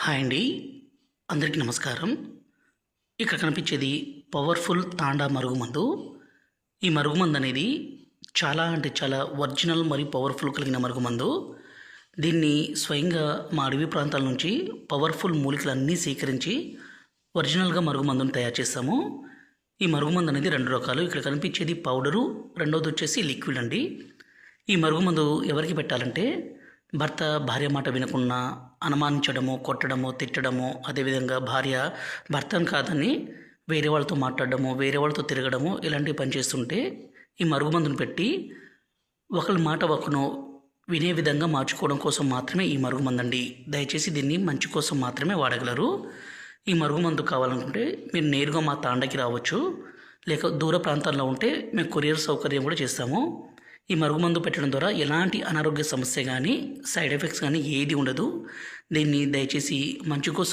Hi అండి. అందరికీ నమస్కారం. ఇక్కడ కనిపించేది పవర్ఫుల్ తాండా మరుగుమందు. ఈ మరుగుమందు అనేది చాలా అంటే చాలా ఒరిజినల్ మరియు పవర్ఫుల్ కలిగిన మరుగుమందు. దీన్ని స్వయంగా మా అడవి ప్రాంతాల నుంచి పవర్ఫుల్ మూలికలన్నీ సేకరించి ఒరిజినల్గా మరుగుమందును తయారు చేస్తాము. ఈ మరుగుమందు అనేది 2 రకాలు. ఇక్కడ కనిపించేది పౌడరు, రెండవది వచ్చేసి లిక్విడ్ అండి. ఈ మరుగుమందు ఎవరికి పెట్టాలంటే భర్త భార్య మాట వినకుండా అనుమానించడము, కొట్టడము, తిట్టడము, అదేవిధంగా భార్య భర్తను కాదని వేరే వాళ్ళతో మాట్లాడడము, వేరే వాళ్ళతో తిరగడము ఇలాంటివి పనిచేస్తుంటే ఈ మరుగుమందును పెట్టి ఒకరి మాట ఒకరు వినే విధంగా మార్చుకోవడం కోసం మాత్రమే ఈ మరుగుమందు అండి. దయచేసి దీన్ని మంచి కోసం మాత్రమే వాడగలరు. ఈ మరుగుమందు కావాలనుకుంటే మీరు నేరుగా మా తాండకి రావచ్చు, లేక దూర ప్రాంతాల్లో ఉంటే మేము కొరియర్ సౌకర్యం కూడా చేస్తాము. ఈ మరుగుమందు పెట్టడం ద్వారా ఎలాంటి అనారోగ్య సమస్య కానీ సైడ్ ఎఫెక్ట్స్ కానీ ఏది ఉండదు. దీన్ని దయచేసి మంచి కోసం